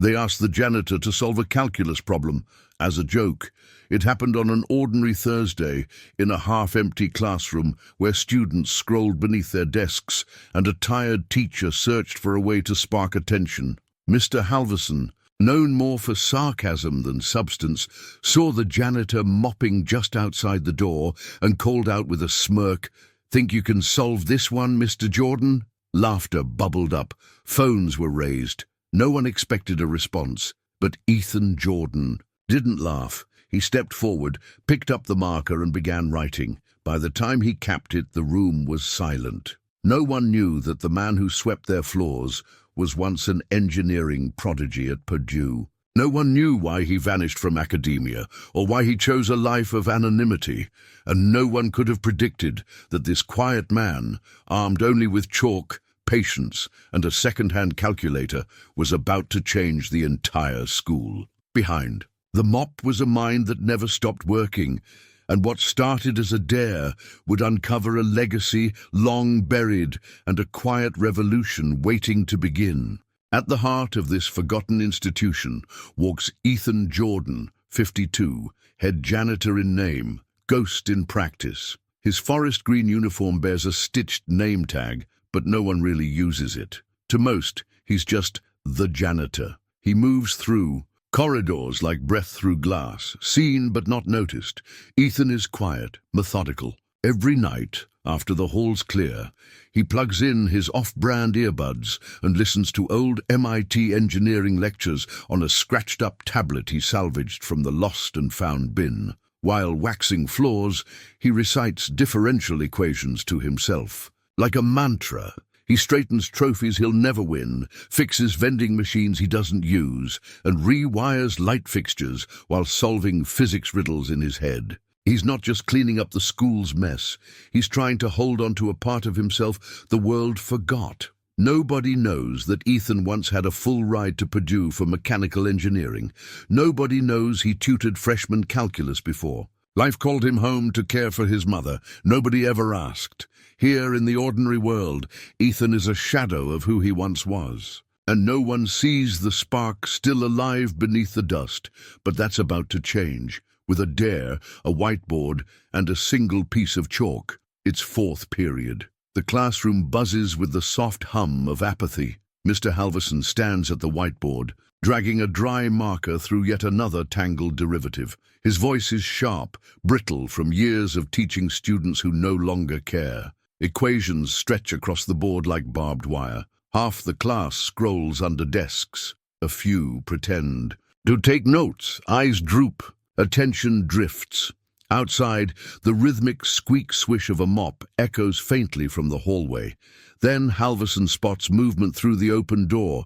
They asked the janitor to solve a calculus problem as a joke. It happened on an ordinary Thursday in a half-empty classroom where students scrolled beneath their desks and a tired teacher searched for a way to spark attention. Mr. Halverson, known more for sarcasm than substance, saw the janitor mopping just outside the door and called out with a smirk, "Think you can solve this one, Mr. Jordan?" Laughter bubbled up. Phones were raised. No one expected a response, but Ethan Jordan didn't laugh. He stepped forward, picked up the marker and began writing. By the time he capped it, the room was silent. No one knew that the man who swept their floors was once an engineering prodigy at Purdue. No one knew why he vanished from academia or why he chose a life of anonymity, and no one could have predicted that this quiet man, armed only with chalk, patience, and a second-hand calculator, was about to change the entire school. Behind the mop was a mind that never stopped working, and what started as a dare would uncover a legacy long buried and a quiet revolution waiting to begin. At the heart of this forgotten institution walks Ethan Jordan, 52, head janitor in name, ghost in practice. His forest green uniform bears a stitched name tag, but no one really uses it. To most, he's just the janitor. He moves through corridors like breath through glass, seen but not noticed. Ethan is quiet, methodical. Every night, after the hall's clear, he plugs in his off-brand earbuds and listens to old MIT engineering lectures on a scratched-up tablet he salvaged from the lost and found bin. While waxing floors, he recites differential equations to himself. Like a mantra, he straightens trophies he'll never win, fixes vending machines he doesn't use, and rewires light fixtures while solving physics riddles in his head. He's not just cleaning up the school's mess. He's trying to hold on to a part of himself the world forgot. Nobody knows that Ethan once had a full ride to Purdue for mechanical engineering. Nobody knows he tutored freshman calculus before. Life called him home to care for his mother. Nobody ever asked. Here in the ordinary world, Ethan is a shadow of who he once was. And no one sees the spark still alive beneath the dust. But that's about to change. With a dare, a whiteboard, and a single piece of chalk. It's fourth period. The classroom buzzes with the soft hum of apathy. Mr. Halverson stands at the whiteboard, dragging a dry marker through yet another tangled derivative. His voice is sharp, brittle from years of teaching students who no longer care. Equations stretch across the board like barbed wire. Half the class scrolls under desks. A few pretend to take notes. Eyes droop. Attention drifts. Outside, the rhythmic squeak-swish of a mop echoes faintly from the hallway. Then Halverson spots movement through the open door.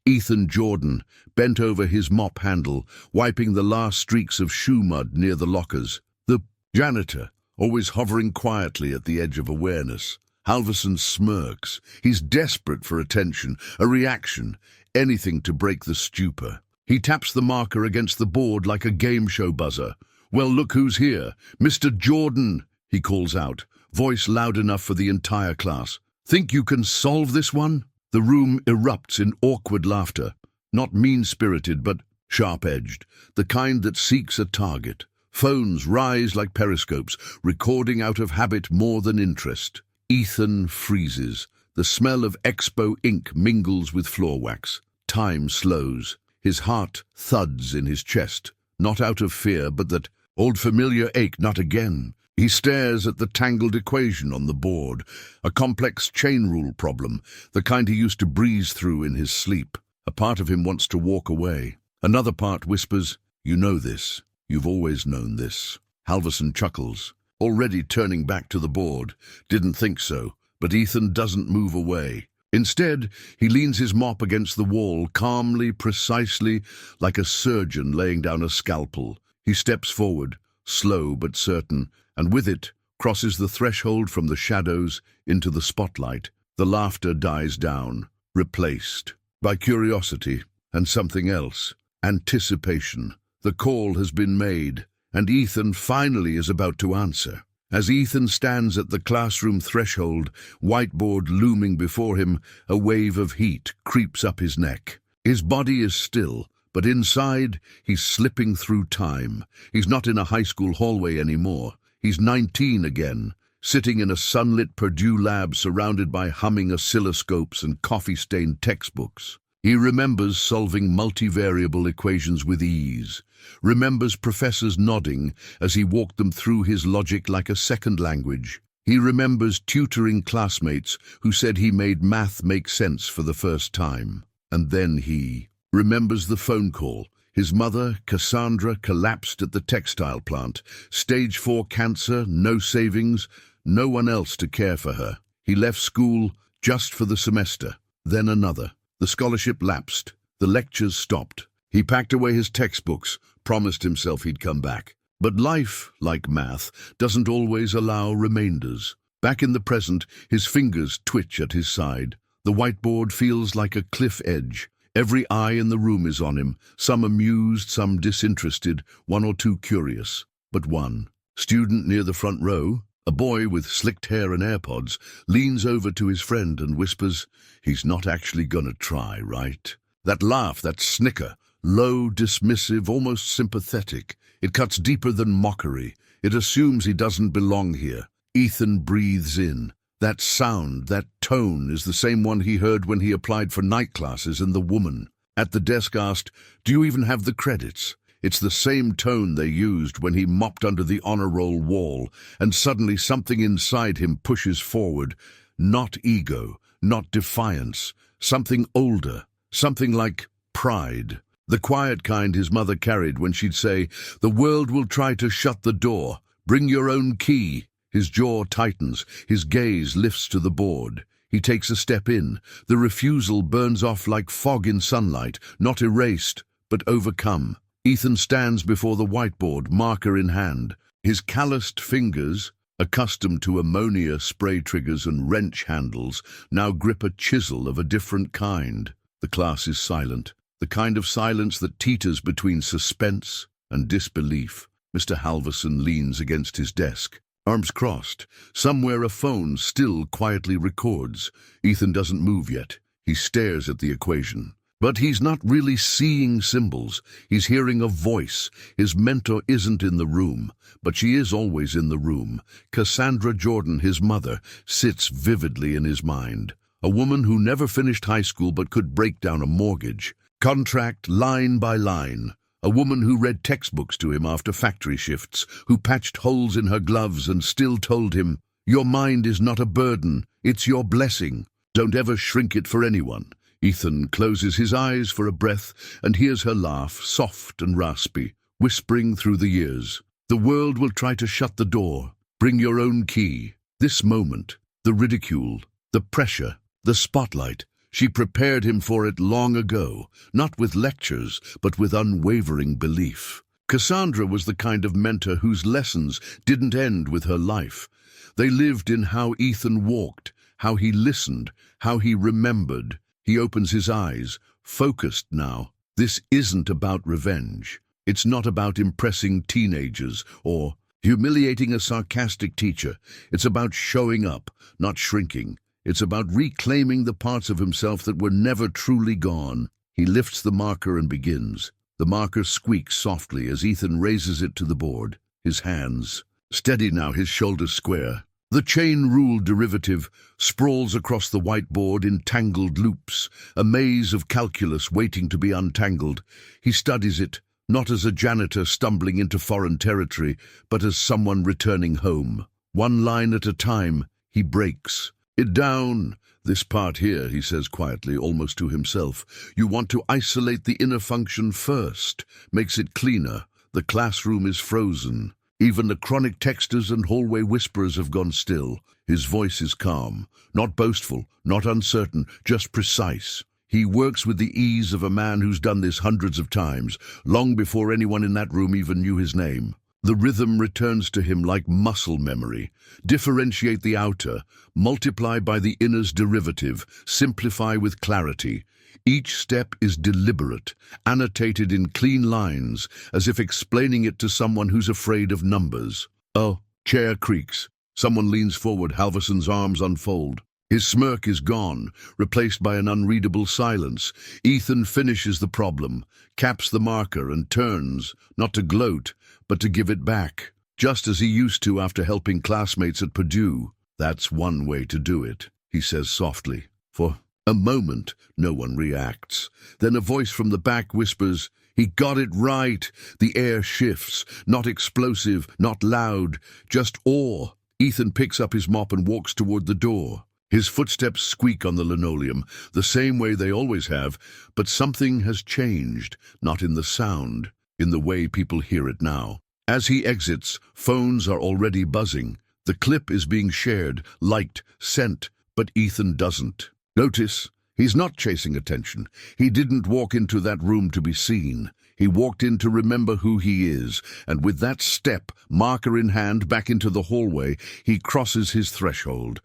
Ethan Jordan, bent over his mop handle, wiping the last streaks of shoe mud near the lockers. The janitor, always hovering quietly at the edge of awareness. Halverson smirks. He's desperate for attention, a reaction, anything to break the stupor. He taps the marker against the board like a game show buzzer. "Well, look who's here. Mr. Jordan," he calls out, voice loud enough for the entire class. "Think you can solve this one?" The room erupts in awkward laughter, not mean-spirited but sharp-edged, the kind that seeks a target. Phones rise like periscopes, recording out of habit more than interest. Ethan freezes. The smell of Expo ink mingles with floor wax. Time slows. His heart thuds in his chest, not out of fear, but that old familiar ache, not again. He stares at the tangled equation on the board, a complex chain rule problem, the kind he used to breeze through in his sleep. A part of him wants to walk away. Another part whispers, "You know this. You've always known this." Halverson chuckles, already turning back to the board. "Didn't think so." But Ethan doesn't move away. Instead, he leans his mop against the wall, calmly, precisely, like a surgeon laying down a scalpel. He steps forward, slow but certain, and with it crosses the threshold from the shadows into the spotlight. The laughter dies down, replaced by curiosity and something else, anticipation. The call has been made, and Ethan finally is about to answer. As Ethan stands at the classroom threshold, whiteboard looming before him, a wave of heat creeps up his neck. His body is still, but inside, he's slipping through time. He's not in a high school hallway anymore. He's 19 again, sitting in a sunlit Purdue lab surrounded by humming oscilloscopes and coffee-stained textbooks. He remembers solving multivariable equations with ease, remembers professors nodding as he walked them through his logic like a second language. He remembers tutoring classmates who said he made math make sense for the first time. And then he remembers the phone call. His mother, Cassandra, collapsed at the textile plant. Stage 4 cancer, no savings, no one else to care for her. He left school just for the semester, then another. The scholarship lapsed. The lectures stopped. He packed away his textbooks, promised himself he'd come back. But life, like math, doesn't always allow remainders. Back in the present, his fingers twitch at his side. The whiteboard feels like a cliff edge. Every eye in the room is on him, some amused, some disinterested, one or two curious. But one student near the front row, a boy with slicked hair and AirPods, leans over to his friend and whispers, "He's not actually gonna try, right?" That laugh, that snicker, low, dismissive, almost sympathetic. It cuts deeper than mockery. It assumes he doesn't belong here. Ethan breathes in. That sound, that tone is the same one he heard when he applied for night classes, and the woman at the desk asked, "Do you even have the credits?" It's the same tone they used when he mopped under the honor roll wall, and suddenly something inside him pushes forward. Not ego, not defiance, something older, something like pride. The quiet kind his mother carried when she'd say, "The world will try to shut the door. Bring your own key." His jaw tightens, his gaze lifts to the board. He takes a step in. The refusal burns off like fog in sunlight, not erased, but overcome. Ethan stands before the whiteboard, marker in hand. His calloused fingers, accustomed to ammonia spray triggers and wrench handles, now grip a chisel of a different kind. The class is silent, the kind of silence that teeters between suspense and disbelief. Mr. Halverson leans against his desk, arms crossed. Somewhere a phone still quietly records. Ethan doesn't move yet. He stares at the equation. But he's not really seeing symbols. He's hearing a voice. His mentor isn't in the room, but she is always in the room. Cassandra Jordan, his mother, sits vividly in his mind. A woman who never finished high school but could break down a mortgage. Contract line by line. A woman who read textbooks to him after factory shifts, who patched holes in her gloves and still told him, "Your mind is not a burden, it's your blessing. Don't ever shrink it for anyone." Ethan closes his eyes for a breath and hears her laugh, soft and raspy, whispering through the years. "The world will try to shut the door. Bring your own key." This moment, the ridicule, the pressure, the spotlight, she prepared him for it long ago, not with lectures, but with unwavering belief. Cassandra was the kind of mentor whose lessons didn't end with her life. They lived in how Ethan walked, how he listened, how he remembered. He opens his eyes, focused now. This isn't about revenge. It's not about impressing teenagers or humiliating a sarcastic teacher. It's about showing up, not shrinking. It's about reclaiming the parts of himself that were never truly gone. He lifts the marker and begins. The marker squeaks softly as Ethan raises it to the board. His hands steady now, his shoulders square. The chain rule derivative sprawls across the whiteboard in tangled loops, a maze of calculus waiting to be untangled. He studies it, not as a janitor stumbling into foreign territory, but as someone returning home. One line at a time, he breaks it down. "This part here," he says quietly, almost to himself. "You want to isolate the inner function first. Makes it cleaner. The classroom is frozen. Even the chronic texters and hallway whisperers have gone still." His voice is calm, not boastful, not uncertain, just precise. He works with the ease of a man who's done this hundreds of times, long before anyone in that room even knew his name. The rhythm returns to him like muscle memory. Differentiate the outer, multiply by the inner's derivative, simplify with clarity. Each step is deliberate, annotated in clean lines, as if explaining it to someone who's afraid of numbers. Oh, chair creaks. Someone leans forward, Halverson's arms unfold. His smirk is gone, replaced by an unreadable silence. Ethan finishes the problem, caps the marker and turns, not to gloat, but to give it back, just as he used to after helping classmates at Purdue. "That's one way to do it," he says softly. For a moment, no one reacts. Then a voice from the back whispers, "He got it right." The air shifts, not explosive, not loud, just awe. Ethan picks up his mop and walks toward the door. His footsteps squeak on the linoleum, the same way they always have, but something has changed, not in the sound, in the way people hear it now. As he exits, phones are already buzzing. The clip is being shared, liked, sent, but Ethan doesn't. Notice, he's not chasing attention. He didn't walk into that room to be seen. He walked in to remember who he is, and with that step, marker in hand, back into the hallway, he crosses his threshold.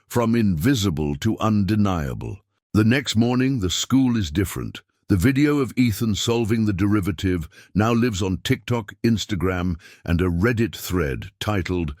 From invisible to undeniable. The next morning, the school is different. The video of Ethan solving the derivative now lives on TikTok, Instagram, and a Reddit thread titled,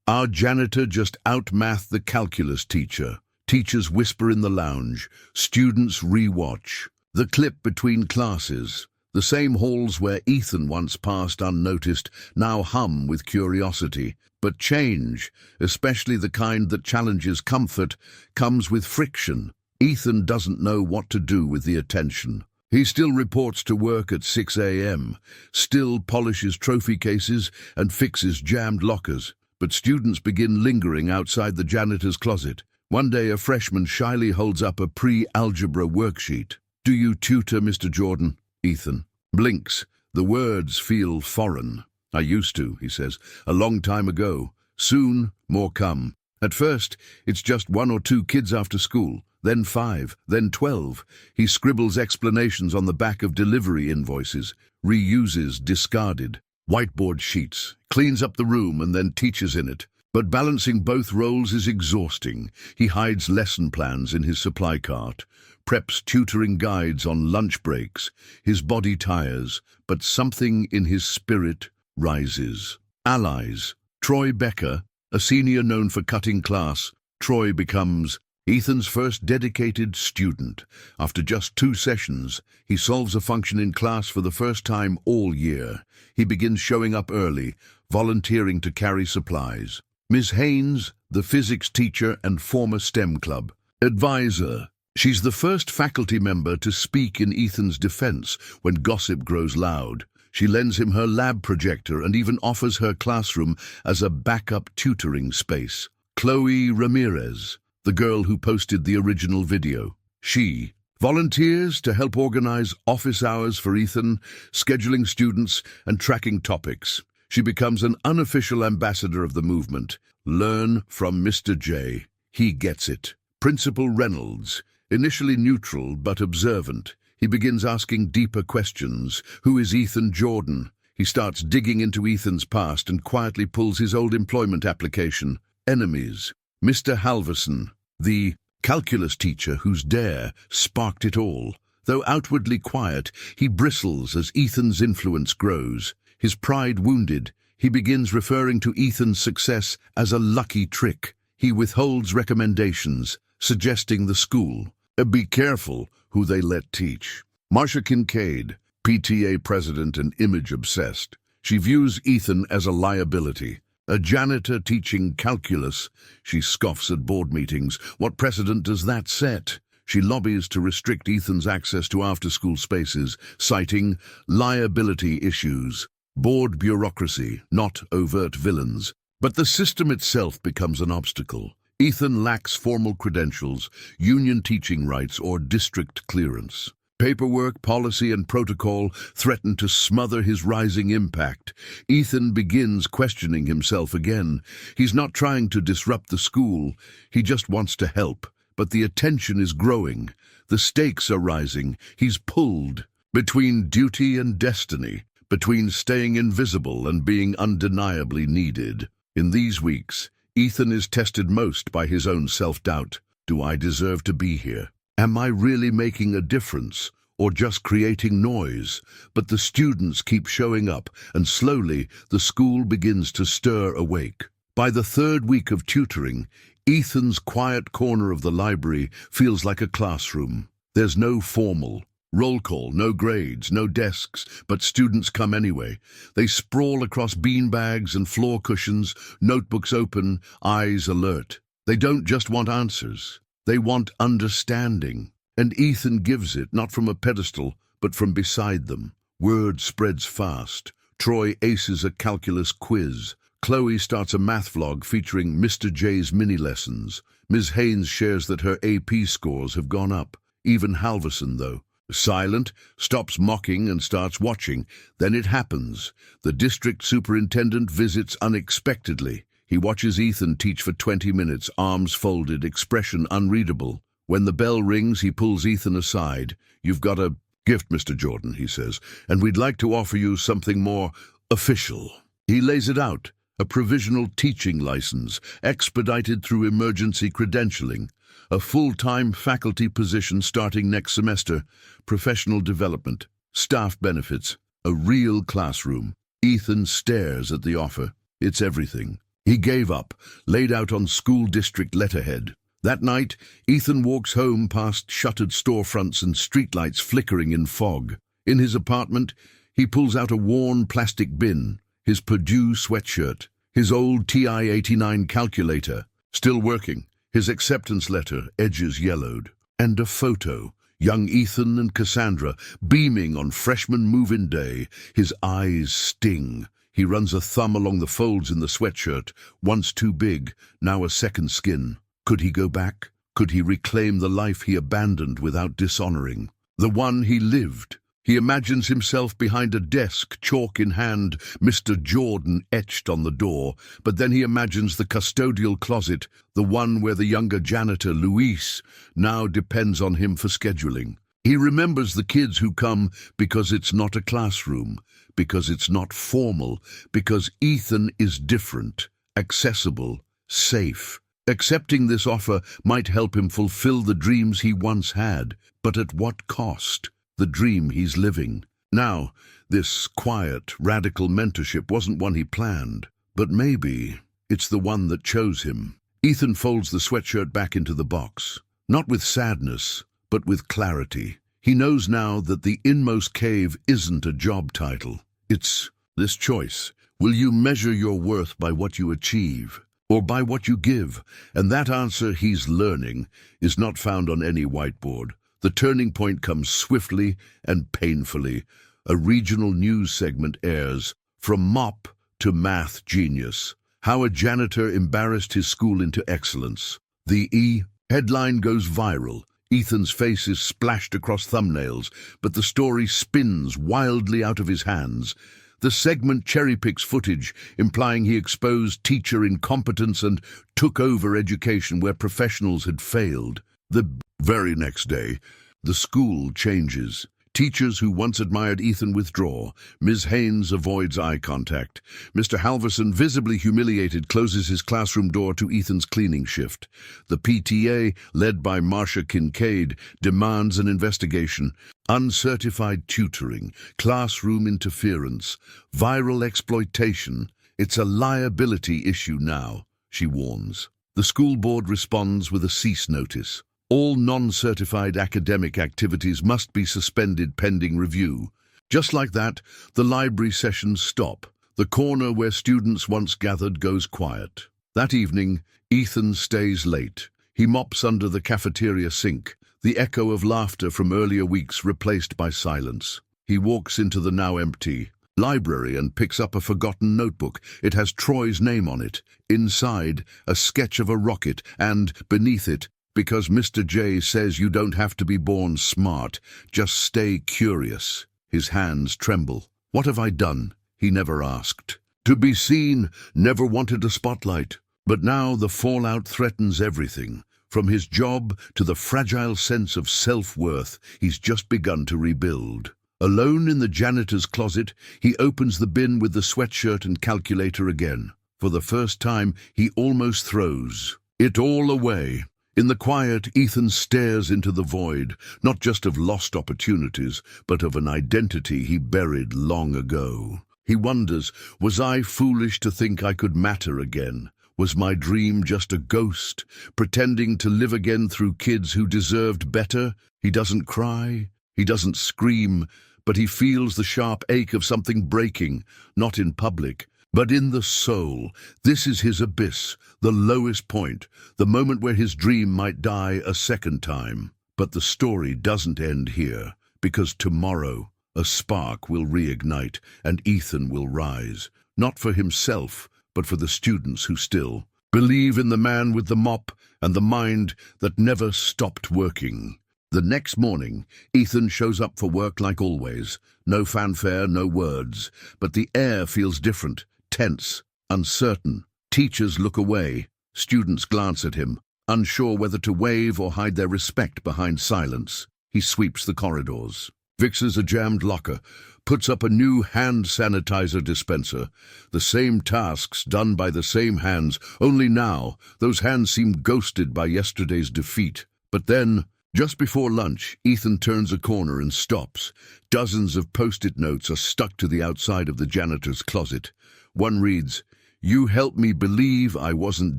"Our janitor just outmathed the calculus teacher." Teachers whisper in the lounge. Students rewatch. The clip between classes. The same halls where Ethan once passed unnoticed now hum with curiosity. But change, especially the kind that challenges comfort, comes with friction. Ethan doesn't know what to do with the attention. He still reports to work at 6 a.m., still polishes trophy cases and fixes jammed lockers. But students begin lingering outside the janitor's closet. One day a freshman shyly holds up a pre-algebra worksheet. "Do you tutor, Mr. Jordan?" Ethan blinks. The words feel foreign. "I used to," he says, "a long time ago. Soon, more come. At first, it's just 1 or 2 kids after school, then 5, then 12. He scribbles explanations on the back of delivery invoices, reuses discarded whiteboard sheets, cleans up the room and then teaches in it. But balancing both roles is exhausting. He hides lesson plans in his supply cart, preps tutoring guides on lunch breaks. His body tires, but something in his spirit rises. Allies. Troy Becker, a senior known for cutting class. Troy becomes Ethan's first dedicated student. After just 2 sessions, he solves a function in class for the first time all year. He begins showing up early, volunteering to carry supplies. Ms. Haynes, the physics teacher and former STEM club advisor. She's the first faculty member to speak in Ethan's defense when gossip grows loud. She lends him her lab projector and even offers her classroom as a backup tutoring space. Chloe Ramirez, the girl who posted the original video. She volunteers to help organize office hours for Ethan, scheduling students and tracking topics. She becomes an unofficial ambassador of the movement. Learn from Mr. J. He gets it. Principal Reynolds, initially neutral but observant. He begins asking deeper questions. Who is Ethan Jordan? He starts digging into Ethan's past and quietly pulls his old employment application. Enemies. Mr. Halverson, the calculus teacher whose dare sparked it all. Though outwardly quiet, he bristles as Ethan's influence grows. His pride wounded, he begins referring to Ethan's success as a lucky trick. He withholds recommendations, suggesting the school. Be careful who they let teach. Marcia Kincaid, PTA president and image-obsessed. She views Ethan as a liability. A janitor teaching calculus. She scoffs at board meetings. What precedent does that set? She lobbies to restrict Ethan's access to after-school spaces, citing liability issues. Board bureaucracy, not overt villains. But the system itself becomes an obstacle. Ethan lacks formal credentials, union teaching rights, or district clearance. Paperwork, policy, and protocol threaten to smother his rising impact. Ethan begins questioning himself again. He's not trying to disrupt the school. He just wants to help. But the attention is growing. The stakes are rising. He's pulled between duty and destiny, between staying invisible and being undeniably needed. In these weeks, Ethan is tested most by his own self-doubt. Do I deserve to be here? Am I really making a difference, or just creating noise? But the students keep showing up, and slowly the school begins to stir awake. By the 3rd week of tutoring, Ethan's quiet corner of the library feels like a classroom. There's no formal roll call, no grades, no desks, but students come anyway. They sprawl across beanbags and floor cushions, notebooks open, eyes alert. They don't just want answers. They want understanding. And Ethan gives it, not from a pedestal, but from beside them. Word spreads fast. Troy aces a calculus quiz. Chloe starts a math vlog featuring Mr. J's mini lessons. Ms. Haynes shares that her AP scores have gone up. Even Halverson, though, silent, stops mocking and starts watching. Then it happens. The district superintendent visits unexpectedly. He watches Ethan teach for 20 minutes, arms folded, expression unreadable. When the bell rings, he pulls Ethan aside. "You've got a gift, Mr. Jordan," he says, "and we'd like to offer you something more official." He lays it out, a provisional teaching license, expedited through emergency credentialing, a full-time faculty position starting next semester, professional development, staff benefits, a real classroom. Ethan stares at the offer. It's everything. He gave up, laid out on school district letterhead. That night, Ethan walks home past shuttered storefronts and streetlights flickering in fog. In his apartment, he pulls out a worn plastic bin, his Purdue sweatshirt, his old TI-89 calculator, still working, his acceptance letter, edges yellowed, and a photo, young Ethan and Cassandra, beaming on freshman move-in day. His eyes sting. He runs a thumb along the folds in the sweatshirt, once too big, now a second skin. Could he go back? Could he reclaim the life he abandoned without dishonoring? The one he lived. He imagines himself behind a desk, chalk in hand, Mr. Jordan etched on the door, but then he imagines the custodial closet, the one where the younger janitor, Luis, now depends on him for scheduling. He remembers the kids who come because it's not a classroom, because it's not formal, because Ethan is different, accessible, safe. Accepting this offer might help him fulfill the dreams he once had, but at what cost? The dream he's living. Now, this quiet, radical mentorship wasn't one he planned, but maybe it's the one that chose him. Ethan folds the sweatshirt back into the box, not with sadness, but with clarity. He knows now that the inmost cave isn't a job title. It's this choice. Will you measure your worth by what you achieve, or by what you give? And that answer he's learning is not found on any whiteboard. The turning point comes swiftly and painfully. A regional news segment airs, From Mop to Math Genius, How a Janitor Embarrassed His School into Excellence. The headline goes viral. Ethan's face is splashed across thumbnails, but the story spins wildly out of his hands. The segment cherry-picks footage, implying he exposed teacher incompetence and took over education where professionals had failed. The very next day, the school changes. Teachers who once admired Ethan withdraw. Ms. Haynes avoids eye contact. Mr. Halverson, visibly humiliated, closes his classroom door to Ethan's cleaning shift. The PTA, led by Marcia Kincaid, demands an investigation. Uncertified tutoring, classroom interference, viral exploitation. It's a liability issue now, she warns. The school board responds with a cease notice. All non-certified academic activities must be suspended pending review. Just like that, the library sessions stop. The corner where students once gathered goes quiet. That evening, Ethan stays late. He mops under the cafeteria sink, the echo of laughter from earlier weeks replaced by silence. He walks into the now empty library and picks up a forgotten notebook. It has Troy's name on it. Inside, a sketch of a rocket, and beneath it, because Mr. J says you don't have to be born smart, just stay curious. His hands tremble. What have I done? He never asked. To be seen, never wanted a spotlight. But now the fallout threatens everything. From his job to the fragile sense of self-worth he's just begun to rebuild. Alone in the janitor's closet, he opens the bin with the sweatshirt and calculator again. For the first time, he almost throws it all away. In the quiet, Ethan stares into the void, not just of lost opportunities, but of an identity he buried long ago. He wonders, was I foolish to think I could matter again? Was my dream just a ghost, pretending to live again through kids who deserved better? He doesn't cry, he doesn't scream, but he feels the sharp ache of something breaking, not in public, but in the soul. This is his abyss, the lowest point, the moment where his dream might die a second time. But the story doesn't end here, because tomorrow a spark will reignite and Ethan will rise, not for himself, but for the students who still believe in the man with the mop and the mind that never stopped working. The next morning, Ethan shows up for work like always. No fanfare, no words, but the air feels different, tense, uncertain. Teachers look away. Students glance at him, unsure whether to wave or hide their respect behind silence. He sweeps the corridors, fixes a jammed locker, puts up a new hand sanitizer dispenser. The same tasks done by the same hands, only now those hands seem ghosted by yesterday's defeat. But then, just before lunch, Ethan turns a corner and stops. Dozens of post-it notes are stuck to the outside of the janitor's closet. One reads, "You helped me believe I wasn't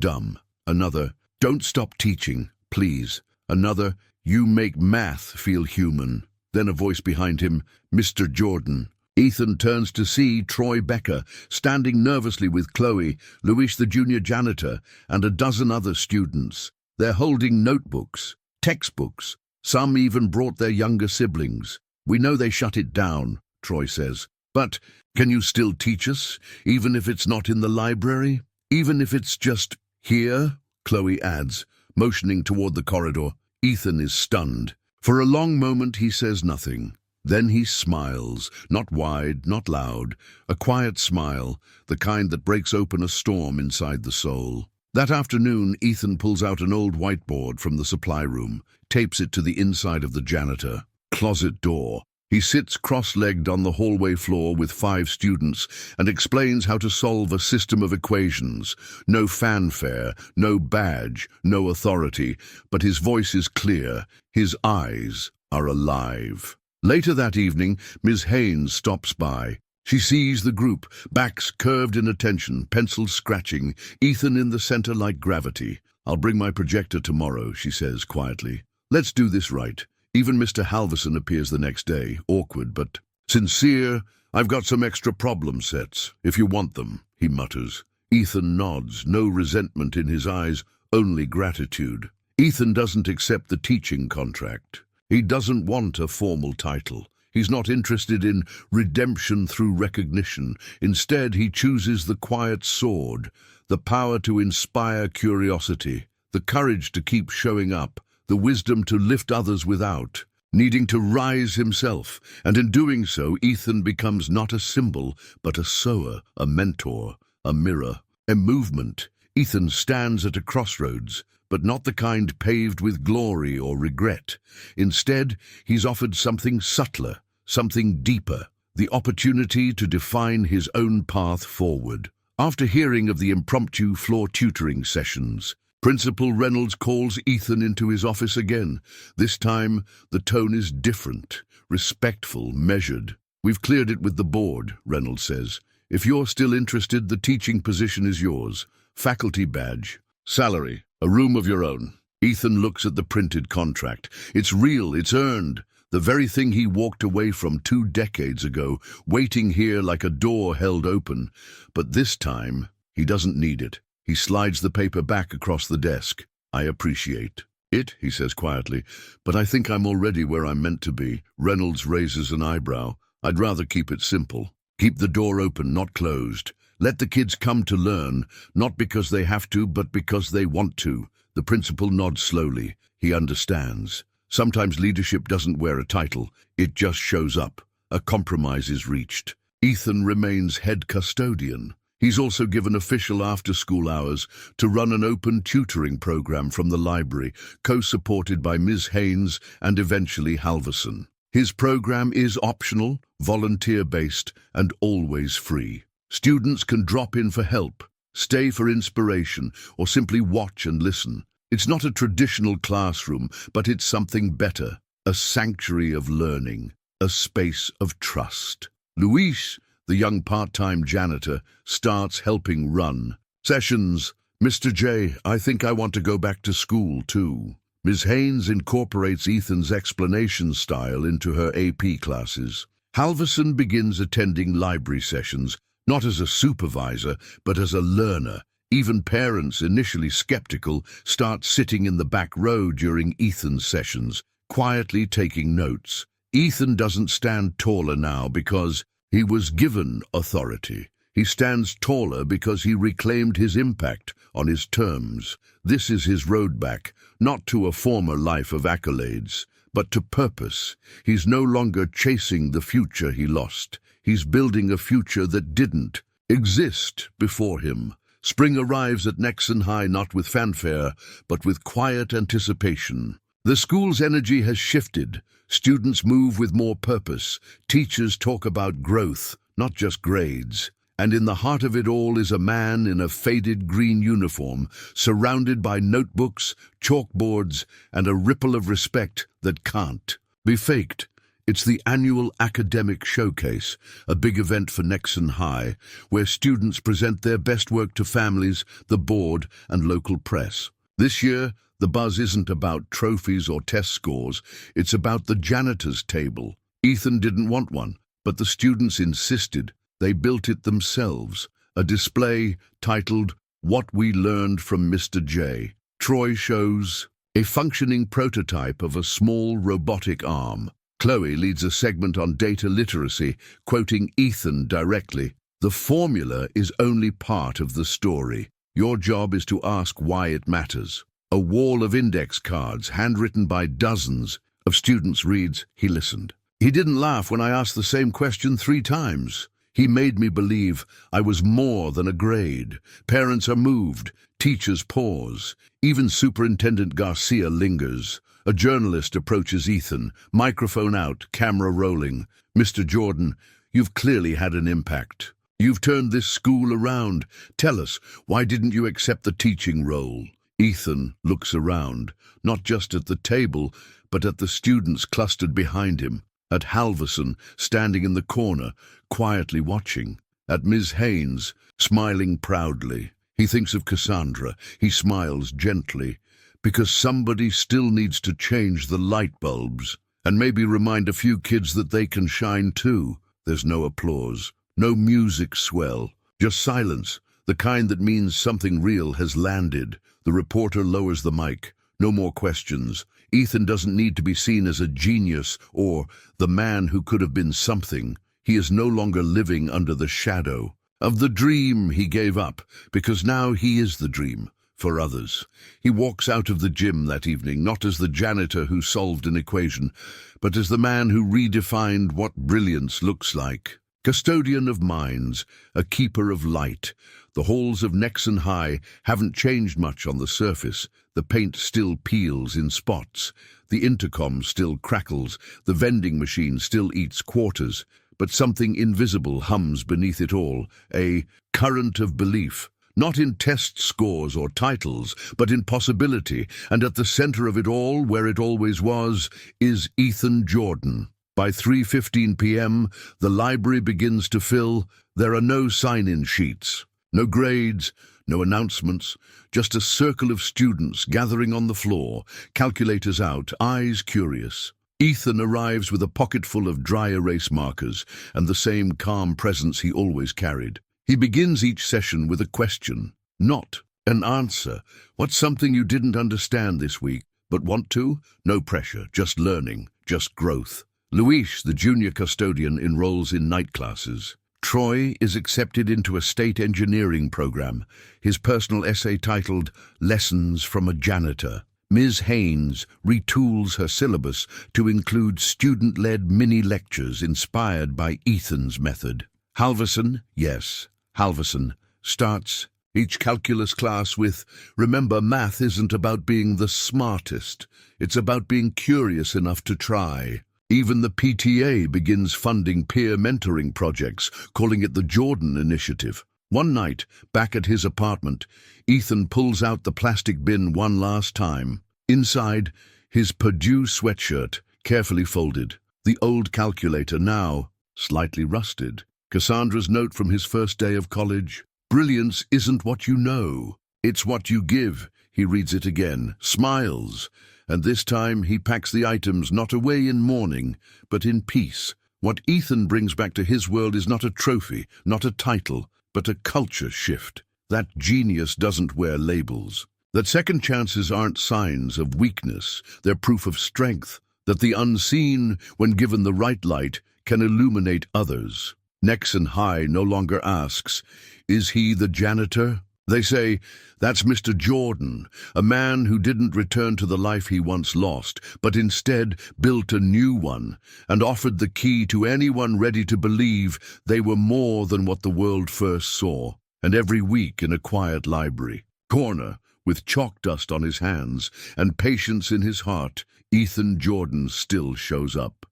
dumb." Another, "Don't stop teaching, please." Another, "You make math feel human." Then a voice behind him, "Mr. Jordan." Ethan turns to see Troy Becker standing nervously with Chloe, Luis the junior janitor, and a dozen other students. They're holding notebooks, textbooks. Some even brought their younger siblings. "We know they shut it down," Troy says. "But can you still teach us, even if it's not in the library? Even if it's just here?" Chloe adds, motioning toward the corridor. Ethan is stunned. For a long moment he says nothing. Then he smiles, not wide, not loud, a quiet smile, the kind that breaks open a storm inside the soul. That afternoon, Ethan pulls out an old whiteboard from the supply room, tapes it to the inside of the janitor closet door. He sits cross-legged on the hallway floor with 5 students and explains how to solve a system of equations. No fanfare, no badge, no authority, but his voice is clear, his eyes are alive. Later that evening, Ms. Haynes stops by. She sees the group, backs curved in attention, pencils scratching, Ethan in the center like gravity. "I'll bring my projector tomorrow," she says quietly. "Let's do this right." Even Mr. Halverson appears the next day, awkward but sincere. "I've got some extra problem sets, if you want them," he mutters. Ethan nods, no resentment in his eyes, only gratitude. Ethan doesn't accept the teaching contract. He doesn't want a formal title. He's not interested in redemption through recognition. Instead, he chooses the quiet sword, the power to inspire curiosity, the courage to keep showing up, the wisdom to lift others without needing to rise himself. And in doing so, Ethan becomes not a symbol, but a sower, a mentor, a mirror, a movement. Ethan stands at a crossroads, but not the kind paved with glory or regret. Instead, he's offered something subtler, something deeper, the opportunity to define his own path forward. After hearing of the impromptu floor tutoring sessions, Principal Reynolds calls Ethan into his office again. This time, the tone is different, respectful, measured. "We've cleared it with the board," Reynolds says. "If you're still interested, the teaching position is yours. Faculty badge, salary, a room of your own." Ethan looks at the printed contract. It's real, it's earned. The very thing he walked away from 2 decades ago, waiting here like a door held open. But this time, he doesn't need it. He slides the paper back across the desk. "I appreciate it," he says quietly, "but I think I'm already where I'm meant to be." Reynolds raises an eyebrow. "I'd rather keep it simple. Keep the door open, not closed. Let the kids come to learn, not because they have to, but because they want to." The principal nods slowly. He understands. Sometimes leadership doesn't wear a title. It just shows up. A compromise is reached. Ethan remains head custodian. He's also given official after-school hours to run an open tutoring program from the library, co-supported by Ms. Haynes and eventually Halverson. His program is optional, volunteer-based, and always free. Students can drop in for help, stay for inspiration, or simply watch and listen. It's not a traditional classroom, but it's something better, a sanctuary of learning, a space of trust. Luis, the young part-time janitor, starts helping run sessions, Mr. J, I think I want to go back to school too. Ms. Haynes incorporates Ethan's explanation style into her AP classes. Halverson begins attending library sessions, not as a supervisor, but as a learner. Even parents, initially skeptical, start sitting in the back row during Ethan's sessions, quietly taking notes. Ethan doesn't stand taller now because he was given authority. He stands taller because he reclaimed his impact on his terms. This is his road back, not to a former life of accolades, but to purpose. He's no longer chasing the future he lost. He's building a future that didn't exist before him. Spring arrives at Nexon High not with fanfare, but with quiet anticipation. The school's energy has shifted. Students move with more purpose. Teachers talk about growth, not just grades. And in the heart of it all is a man in a faded green uniform, surrounded by notebooks, chalkboards, and a ripple of respect that can't be faked. It's the annual academic showcase, a big event for Nexon High, where students present their best work to families, the board, and local press. This year, the buzz isn't about trophies or test scores, it's about the janitor's table. Ethan didn't want one, but the students insisted. They built it themselves, a display titled, "What We Learned from Mr. J." Troy shows a functioning prototype of a small robotic arm. Chloe leads a segment on data literacy, quoting Ethan directly. The formula is only part of the story. Your job is to ask why it matters. A wall of index cards, handwritten by dozens of students, reads, "He listened. He didn't laugh when I asked the same question 3 times. He made me believe I was more than a grade." Parents are moved. Teachers pause. Even Superintendent Garcia lingers. A journalist approaches Ethan, microphone out, camera rolling. "Mr. Jordan, you've clearly had an impact. You've turned this school around. Tell us, why didn't you accept the teaching role?" Ethan looks around, not just at the table, but at the students clustered behind him, at Halverson standing in the corner, quietly watching, at Ms. Haynes smiling proudly. He thinks of Cassandra. He smiles gently, because somebody still needs to change the light bulbs and maybe remind a few kids that they can shine too. There's no applause, no music swell, just silence, the kind that means something real has landed. The reporter lowers the mic. No more questions. Ethan doesn't need to be seen as a genius or the man who could have been something. He is no longer living under the shadow of the dream he gave up, because now he is the dream for others. He walks out of the gym that evening, not as the janitor who solved an equation, but as the man who redefined what brilliance looks like. Custodian of minds, a keeper of light. The halls of Nexon High haven't changed much on the surface. The paint still peels in spots. The intercom still crackles. The vending machine still eats quarters. But something invisible hums beneath it all, a current of belief. Not in test scores or titles, but in possibility. And at the center of it all, where it always was, is Ethan Jordan. By 3:15 p.m., the library begins to fill. There are no sign-in sheets, no grades, no announcements, just a circle of students gathering on the floor, calculators out, eyes curious. Ethan arrives with a pocket full of dry erase markers and the same calm presence he always carried. He begins each session with a question, not an answer. What's something you didn't understand this week, but want to? No pressure, just learning, just growth. Luis, the junior custodian, enrolls in night classes. Troy is accepted into a state engineering program, his personal essay titled "Lessons from a Janitor." Ms. Haynes retools her syllabus to include student-led mini-lectures inspired by Ethan's method. Halverson, yes, Halverson, starts each calculus class with, "Remember, math isn't about being the smartest. It's about being curious enough to try." Even the PTA begins funding peer mentoring projects, calling it the Jordan Initiative. One night, back at his apartment, Ethan pulls out the plastic bin one last time. Inside, his Purdue sweatshirt, carefully folded. The old calculator, now slightly rusted. Cassandra's note from his first day of college: "Brilliance isn't what you know, It's what you give. He reads it again, smiles, and this time he packs the items not away in mourning, but in peace. What Ethan brings back to his world is not a trophy, not a title, but a culture shift. That genius doesn't wear labels. That second chances aren't signs of weakness, they're proof of strength. That the unseen, when given the right light, can illuminate others. Nexon High no longer asks, "Is he the janitor?" They say, "That's Mr. Jordan, a man who didn't return to the life he once lost, but instead built a new one, and offered the key to anyone ready to believe they were more than what the world first saw." And every week in a quiet library corner, with chalk dust on his hands and patience in his heart, Ethan Jordan still shows up.